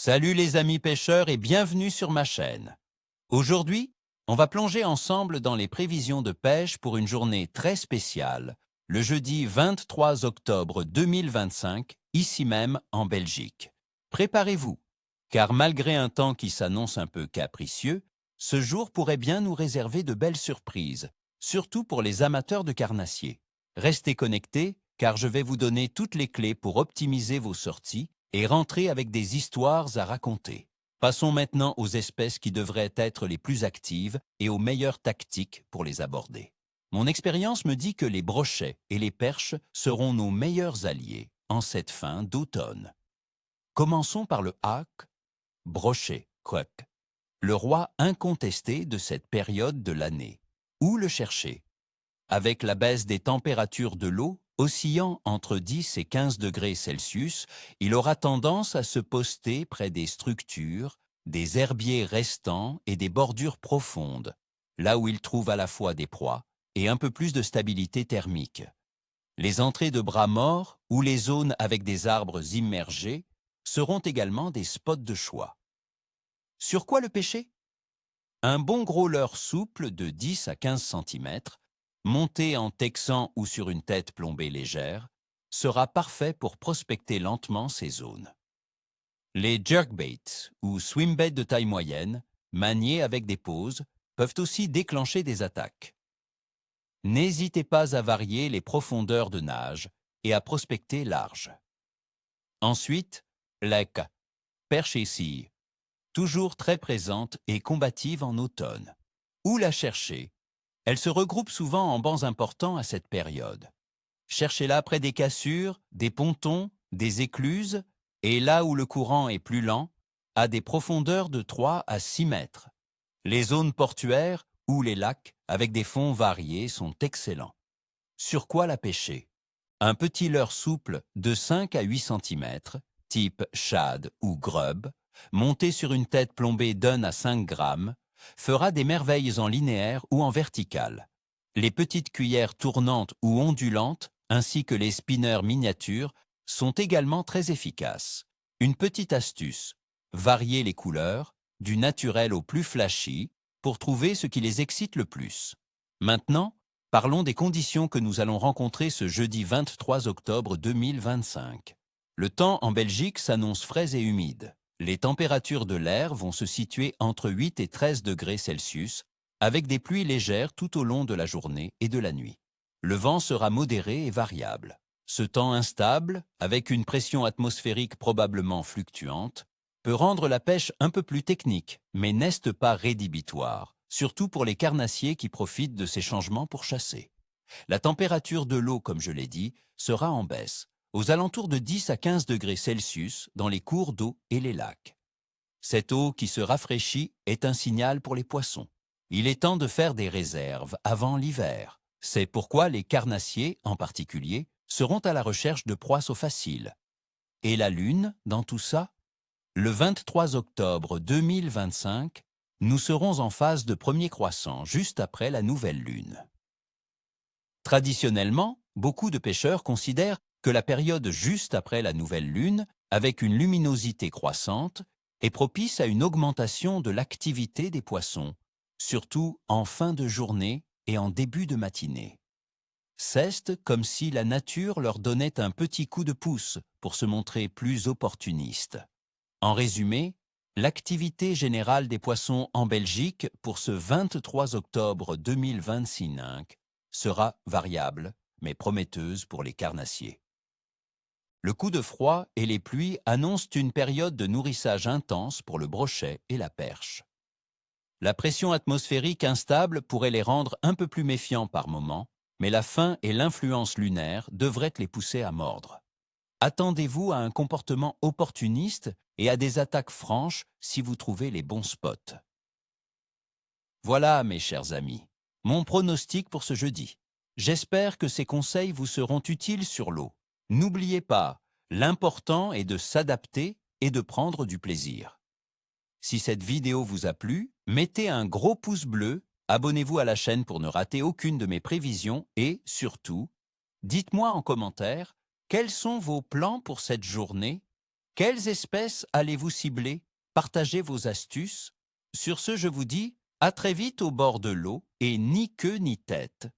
Salut les amis pêcheurs et bienvenue sur ma chaîne. Aujourd'hui, on va plonger ensemble dans les prévisions de pêche pour une journée très spéciale, le jeudi 23 octobre 2025, ici même en Belgique. Préparez-vous, car malgré un temps qui s'annonce un peu capricieux, ce jour pourrait bien nous réserver de belles surprises, surtout pour les amateurs de carnassiers. Restez connectés, car je vais vous donner toutes les clés pour optimiser vos sorties et rentrer avec des histoires à raconter. Passons maintenant aux espèces qui devraient être les plus actives et aux meilleures tactiques pour les aborder. Mon expérience me dit que les brochets et les perches seront nos meilleurs alliés en cette fin d'automne. Commençons par le hake, brochet, quoique, le roi incontesté de cette période de l'année. Où le chercher? Avec la baisse des températures de l'eau, oscillant entre 10 et 15 degrés Celsius, il aura tendance à se poster près des structures, des herbiers restants et des bordures profondes, là où il trouve à la fois des proies et un peu plus de stabilité thermique. Les entrées de bras morts ou les zones avec des arbres immergés seront également des spots de choix. Sur quoi le pêcher? Un bon gros leurre souple de 10 à 15 cm, monté en texan ou sur une tête plombée légère, sera parfait pour prospecter lentement ces zones. Les jerkbaits ou swimbaits de taille moyenne, maniés avec des pauses, peuvent aussi déclencher des attaques. N'hésitez pas à varier les profondeurs de nage et à prospecter large. Ensuite, l'ek, perche et scie, toujours très présente et combative en automne. Où la chercher? Elle se regroupe souvent en bancs importants à cette période. Cherchez-la près des cassures, des pontons, des écluses, et là où le courant est plus lent, à des profondeurs de 3 à 6 mètres. Les zones portuaires ou les lacs avec des fonds variés sont excellents. Sur quoi la pêcher? Un petit leurre souple de 5 à 8 cm, type shad ou grub, monté sur une tête plombée d'1 à 5 grammes, fera des merveilles en linéaire ou en vertical. Les petites cuillères tournantes ou ondulantes, ainsi que les spinners miniatures, sont également très efficaces. Une petite astuce, varier les couleurs, du naturel au plus flashy, pour trouver ce qui les excite le plus. Maintenant, parlons des conditions que nous allons rencontrer ce jeudi 23 octobre 2025. Le temps en Belgique s'annonce frais et humide. Les températures de l'air vont se situer entre 8 et 13 degrés Celsius, avec des pluies légères tout au long de la journée et de la nuit. Le vent sera modéré et variable. Ce temps instable, avec une pression atmosphérique probablement fluctuante, peut rendre la pêche un peu plus technique, mais n'est pas rédhibitoire, surtout pour les carnassiers qui profitent de ces changements pour chasser. La température de l'eau, comme je l'ai dit, sera en baisse, aux alentours de 10 à 15 degrés Celsius dans les cours d'eau et les lacs. Cette eau qui se rafraîchit est un signal pour les poissons. Il est temps de faire des réserves avant l'hiver. C'est pourquoi les carnassiers, en particulier, seront à la recherche de proies au facile. Et la Lune, dans tout ça? Le 23 octobre 2025, nous serons en phase de premier croissant, juste après la nouvelle Lune. Traditionnellement, beaucoup de pêcheurs considèrent que la période juste après la nouvelle Lune, avec une luminosité croissante, est propice à une augmentation de l'activité des poissons, surtout en fin de journée et en début de matinée. C'est comme si la nature leur donnait un petit coup de pouce pour se montrer plus opportunistes. En résumé, l'activité générale des poissons en Belgique pour ce 23 octobre 2025 sera variable, mais prometteuse pour les carnassiers. Le coup de froid et les pluies annoncent une période de nourrissage intense pour le brochet et la perche. La pression atmosphérique instable pourrait les rendre un peu plus méfiants par moments, mais la faim et l'influence lunaire devraient les pousser à mordre. Attendez-vous à un comportement opportuniste et à des attaques franches si vous trouvez les bons spots. Voilà, mes chers amis, mon pronostic pour ce jeudi. J'espère que ces conseils vous seront utiles sur l'eau. N'oubliez pas, l'important est de s'adapter et de prendre du plaisir. Si cette vidéo vous a plu, mettez un gros pouce bleu, abonnez-vous à la chaîne pour ne rater aucune de mes prévisions et, surtout, dites-moi en commentaire quels sont vos plans pour cette journée Quelles espèces allez-vous cibler? Partagez vos astuces. Sur ce, je vous dis à très vite au bord de l'eau et ni queue ni tête.